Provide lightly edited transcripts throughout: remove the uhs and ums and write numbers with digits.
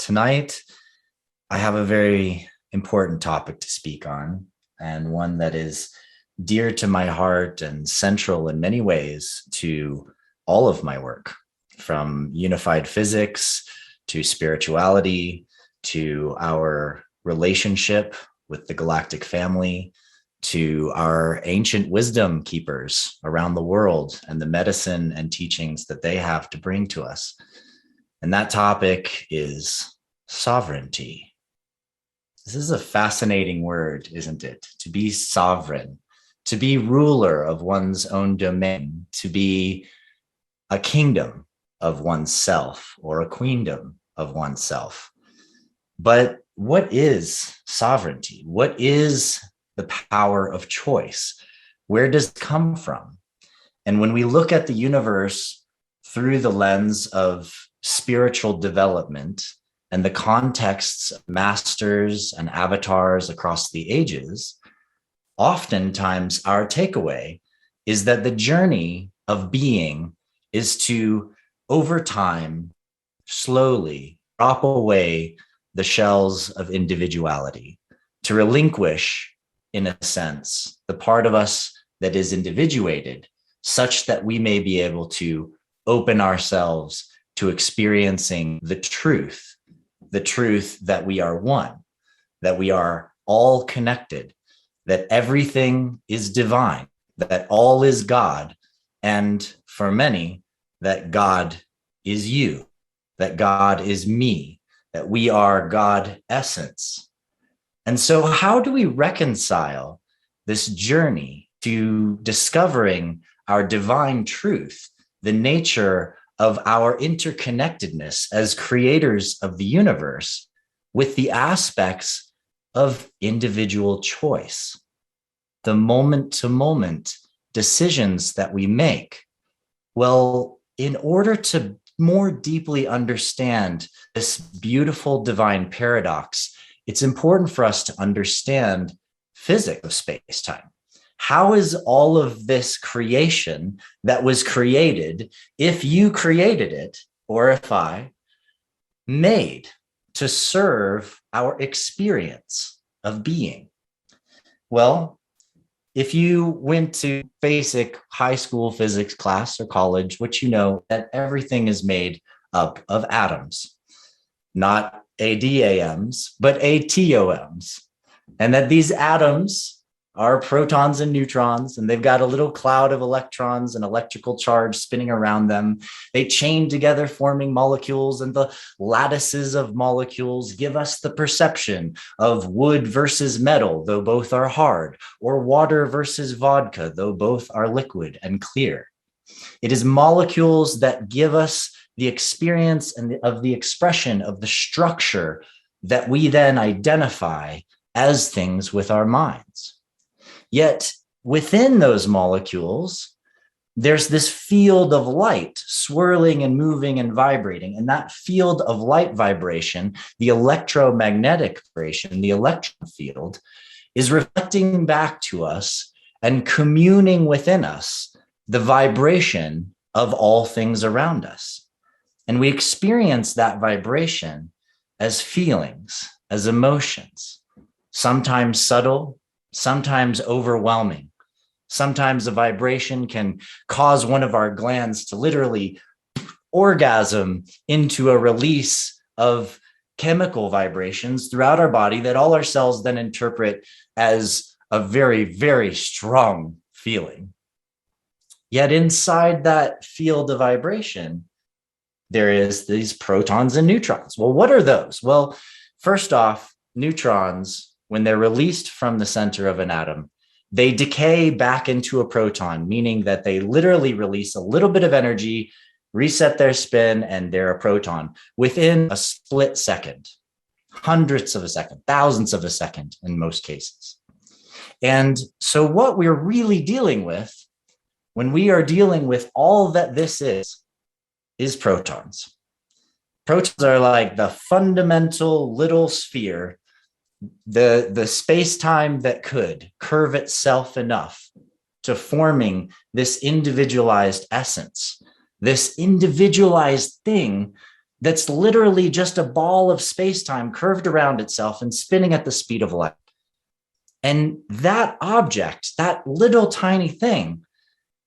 Tonight, I have a very important topic to speak on, and one that is dear to my heart and central in many ways to all of my work, from unified physics to spirituality to our relationship with the galactic family to our ancient wisdom keepers around the world and the medicine and teachings that they have to bring to us. And that topic is sovereignty. This is a fascinating word, isn't it? To be sovereign, to be ruler of one's own domain, to be a kingdom of oneself or a queendom of oneself. But what is sovereignty? What is the power of choice? Where does it come from? And when we look at the universe through the lens of spiritual development and the contexts of masters and avatars across the ages, oftentimes our takeaway is that the journey of being is to, over time, slowly drop away the shells of individuality, to relinquish, in a sense, the part of us that is individuated, such that we may be able to open ourselves to experiencing the truth that we are one, that we are all connected, that everything is divine, that all is God, and for many, that God is you, that God is me, that we are God essence. And so how do we reconcile this journey to discovering our divine truth, the nature of our interconnectedness as creators of the universe, with the aspects of individual choice, the moment-to-moment decisions that we make? Well, in order to more deeply understand this beautiful divine paradox, it's important for us to understand physics of space-time. How is all of this creation that was created, if you created it, or if I, made to serve our experience of being? Well, if you went to basic high school physics class or college, which you know that everything is made up of atoms, not ADAMs, but ATOMs, and that these atoms are protons and neutrons, and they've got a little cloud of electrons and electrical charge spinning around them. They chain together, forming molecules, and the lattices of molecules give us the perception of wood versus metal, though both are hard, or water versus vodka, though both are liquid and clear. It is molecules that give us the experience and of the expression of the structure that we then identify as things with our minds. Yet within those molecules, there's this field of light swirling and moving and vibrating. And that field of light vibration, the electromagnetic vibration, the electron field, is reflecting back to us and communing within us the vibration of all things around us. And we experience that vibration as feelings, as emotions, sometimes subtle, sometimes overwhelming. Sometimes a vibration can cause one of our glands to literally orgasm into a release of chemical vibrations throughout our body that all our cells then interpret as a very, very strong feeling. Yet inside that field of vibration, there is these protons and neutrons. Well, what are those? Well, first off, neutrons, when they're released from the center of an atom, they decay back into a proton, meaning that they literally release a little bit of energy, reset their spin, and they're a proton within a split second, hundredths of a second, thousands of a second in most cases. And so what we're really dealing with when we are dealing with all that this is protons. Protons are like the fundamental little sphere, the space-time that could curve itself enough to forming this individualized essence, this individualized thing that's literally just a ball of space-time curved around itself and spinning at the speed of light. And that object, that little tiny thing,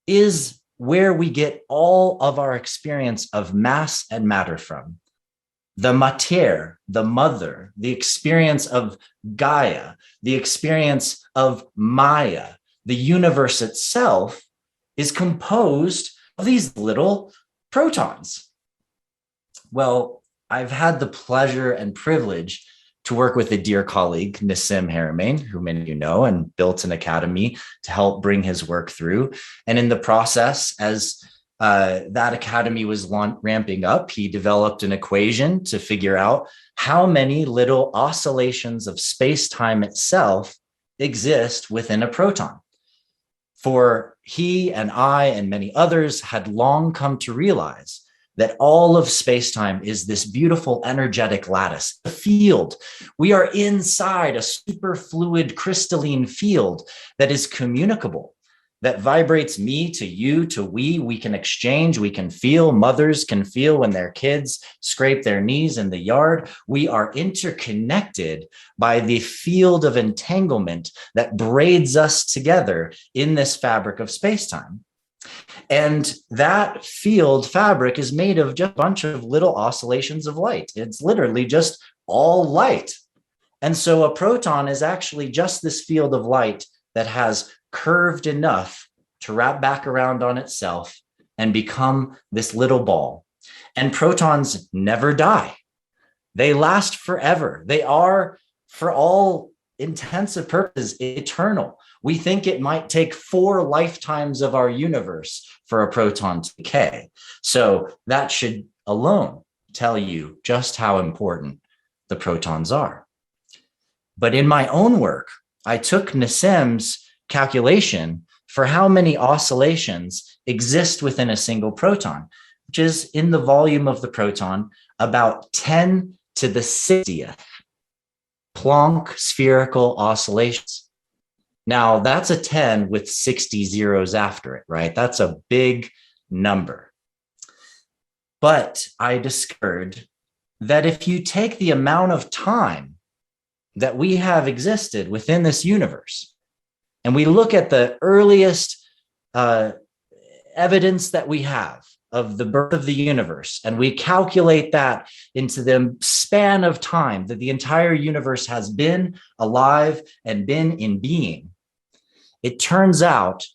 is where we get all of our experience of mass and matter from. The matière, the mother, the experience of Gaia, the experience of Maya, the universe itself is composed of these little protons. Well, I've had the pleasure and privilege to work with a dear colleague, Nassim Haramein, who many of you know, and built an academy to help bring his work through. And in the process, as that academy was ramping up, he developed an equation to figure out how many little oscillations of space-time itself exist within a proton. For he and I and many others had long come to realize that all of space-time is this beautiful energetic lattice, a field. We are inside a superfluid crystalline field that is communicable, that vibrates me to you to we. We can exchange, we can feel. Mothers can feel when their kids scrape their knees in the yard. We are interconnected by the field of entanglement that braids us together in this fabric of space-time. And that field fabric is made of just a bunch of little oscillations of light. It's literally just all light. And so a proton is actually just this field of light that has curved enough to wrap back around on itself and become this little ball. And protons never die. They last forever. They are, for all intents and purposes, eternal. We think it might take 4 lifetimes of our universe for a proton to decay. So that should alone tell you just how important the protons are. But in my own work, I took Nassim's calculation for how many oscillations exist within a single proton, which is in the volume of the proton, about 10 to the 60th Planck spherical oscillations. Now, that's a 10 with 60 zeros after it, right? That's a big number. But I discovered that if you take the amount of time that we have existed within this universe, and we look at the earliest evidence that we have of the birth of the universe, and we calculate that into the span of time that the entire universe has been alive and been in being, it turns out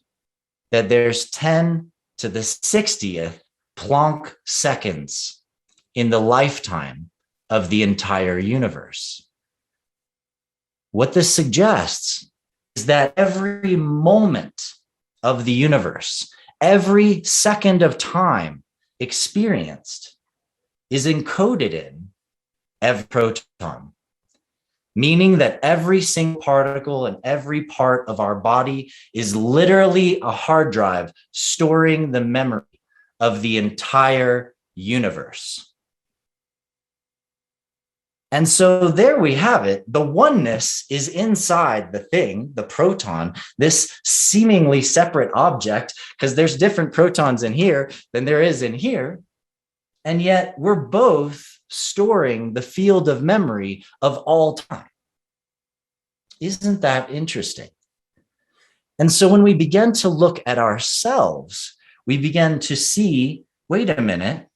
that there's 10 to the 60th Planck seconds in the lifetime of the entire universe. What this suggests is that every moment of the universe, every second of time experienced, is encoded in every proton, meaning that every single particle and every part of our body is literally a hard drive storing the memory of the entire universe. And so there we have it. The oneness is inside the thing, the proton, this seemingly separate object, because there's different protons in here than there is in here. And yet we're both storing the field of memory of all time. Isn't that interesting? And so when we begin to look at ourselves, we begin to see, wait a minute,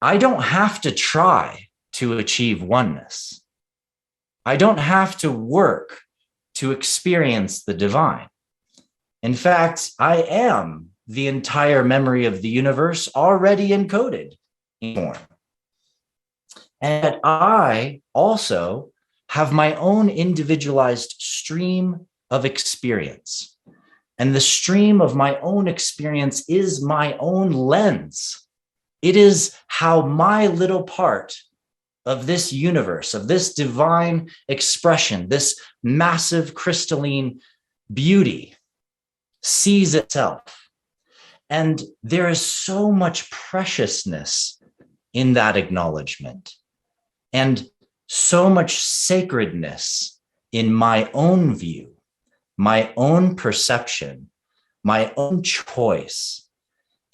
I don't have to try to achieve oneness. I don't have to work to experience the divine. In fact, I am the entire memory of the universe already encoded in form. And I also have my own individualized stream of experience. And the stream of my own experience is my own lens. It is how my little part of this universe, of this divine expression, this massive crystalline beauty sees itself. And there is so much preciousness in that acknowledgement, and so much sacredness in my own view, my own perception, my own choice,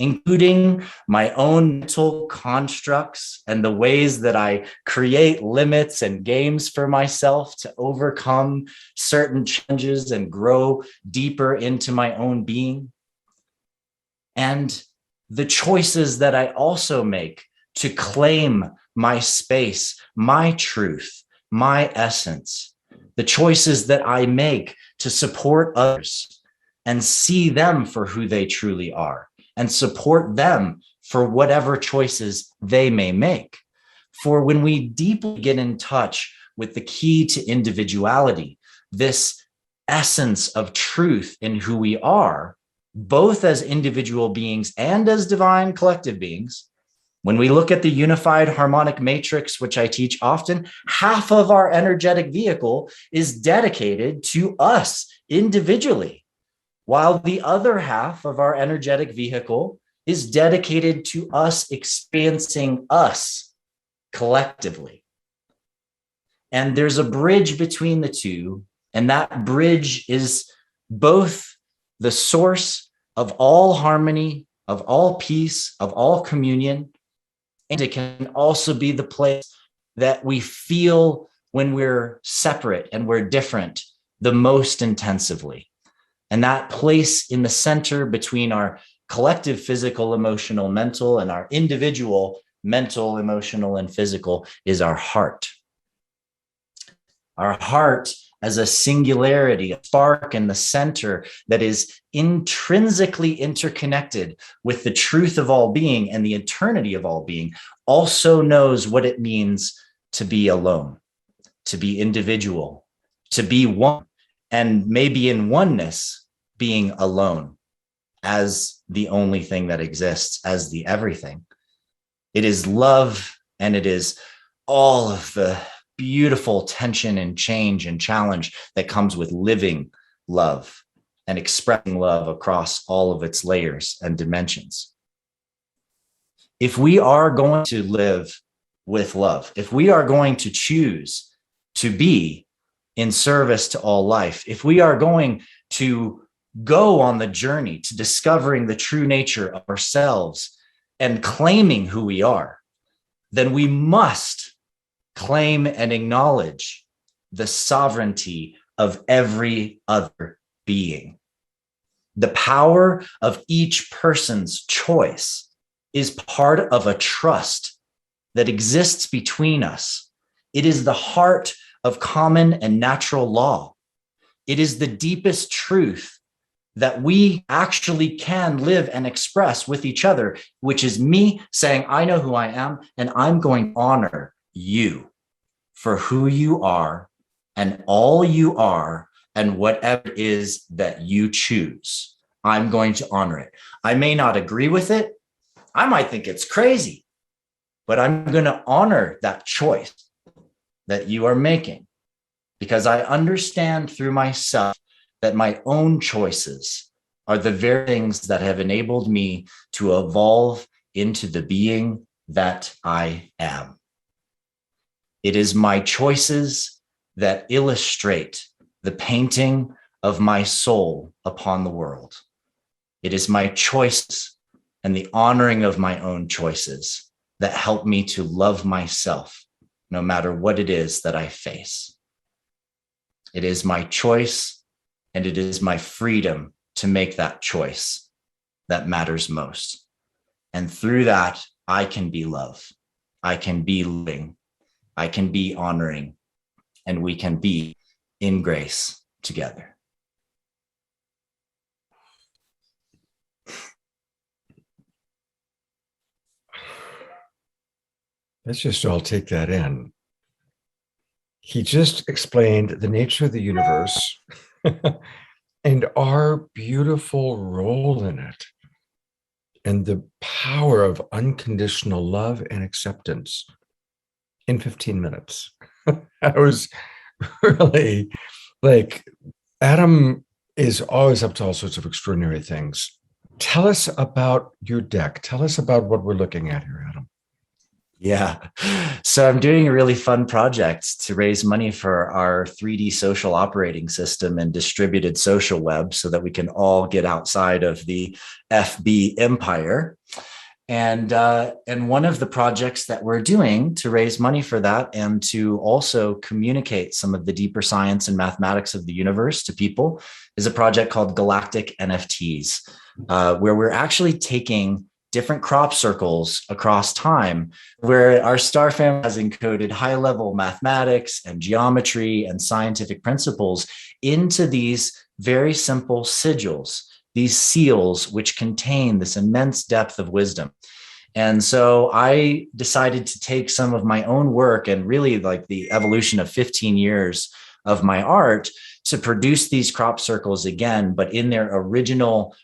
including my own mental constructs and the ways that I create limits and games for myself to overcome certain challenges and grow deeper into my own being. And the choices that I also make to claim my space, my truth, my essence, the choices that I make to support others and see them for who they truly are and support them for whatever choices they may make. For when we deeply get in touch with the key to individuality, this essence of truth in who we are, both as individual beings and as divine collective beings, when we look at the unified harmonic matrix, which I teach often, half of our energetic vehicle is dedicated to us individually, while the other half of our energetic vehicle is dedicated to us experiencing us collectively. And there's a bridge between the two, and that bridge is both the source of all harmony, of all peace, of all communion, and it can also be the place that we feel when we're separate and we're different the most intensively. And that place in the center between our collective physical, emotional, mental, and our individual mental, emotional, and physical is our heart. Our heart as a singularity, a spark in the center that is intrinsically interconnected with the truth of all being and the eternity of all being, also knows what it means to be alone, to be individual, to be one, and maybe in oneness, being alone as the only thing that exists, as the everything. It is love, and it is all of the beautiful tension and change and challenge that comes with living love and expressing love across all of its layers and dimensions. If we are going to live with love, if we are going to choose to be in service to all life, if we are going to go on the journey to discovering the true nature of ourselves and claiming who we are, then we must claim and acknowledge the sovereignty of every other being. The power of each person's choice is part of a trust that exists between us. It is the heart of common and natural law. It is the deepest truth that we actually can live and express with each other, which is me saying, I know who I am, and I'm going to honor you for who you are and all you are and whatever it is that you choose. I'm going to honor it. I may not agree with it. I might think it's crazy, but I'm going to honor that choice that you are making because I understand through myself that my own choices are the very things that have enabled me to evolve into the being that I am. It is my choices that illustrate the painting of my soul upon the world. It is my choices and the honoring of my own choices that help me to love myself, no matter what it is that I face. It is my choice, and it is my freedom to make that choice that matters most. And through that, I can be love. I can be living. I can be honoring, and we can be in grace together. Let's just all take that in. He just explained the nature of the universe and our beautiful role in it, and the power of unconditional love and acceptance in 15 minutes. I was really like, Adam is always up to all sorts of extraordinary things. Tell us about your deck. Tell us about what we're looking at here, Adam. Yeah. So I'm doing a really fun project to raise money for our 3D social operating system and distributed social web so that we can all get outside of the FB empire. And one of the projects that we're doing to raise money for that and to also communicate some of the deeper science and mathematics of the universe to people is a project called Galactic NFTs, where we're actually taking different crop circles across time, where our star family has encoded high level mathematics and geometry and scientific principles into these very simple sigils, these seals, which contain this immense depth of wisdom. And so I decided to take some of my own work and really like the evolution of 15 years of my art to produce these crop circles again, but in their original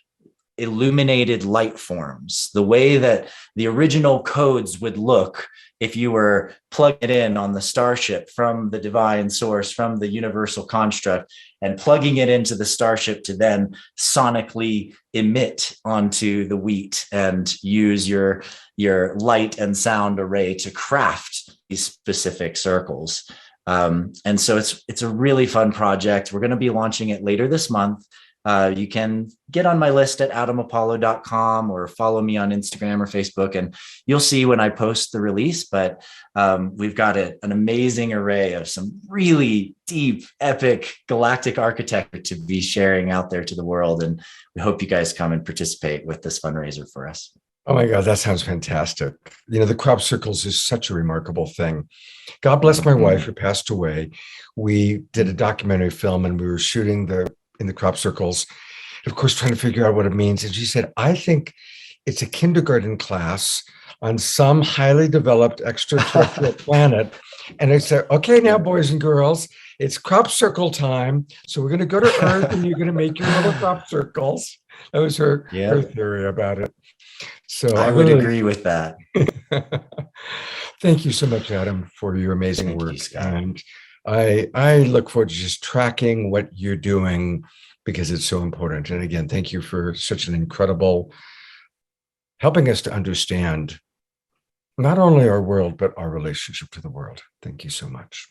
illuminated light forms, the way that the original codes would look if you were plugging it in on the starship from the divine source, from the universal construct, and plugging it into the starship to then sonically emit onto the wheat and use your light and sound array to craft these specific circles. And so it's a really fun project. We're going to be launching it later this month. You can get on my list at adamapollo.com or follow me on Instagram or Facebook, and you'll see when I post the release. But we've got an amazing array of some really deep, epic galactic architecture to be sharing out there to the world. And we hope you guys come and participate with this fundraiser for us. Oh my God, that sounds fantastic. The crop circles is such a remarkable thing. God bless my wife who passed away. We did a documentary film and we were shooting in the crop circles, of course, trying to figure out what it means. And she said, I think it's a kindergarten class on some highly developed extraterrestrial planet. And I said, okay, now, boys and girls, it's crop circle time. So we're going to go to Earth and you're going to make your little crop circles. That was her theory about it. So I would agree with that. Thank you so much, Adam, for your amazing work. And I look forward to just tracking what you're doing because it's so important. And again, thank you for such an incredible helping us to understand not only our world, but our relationship to the world. Thank you so much.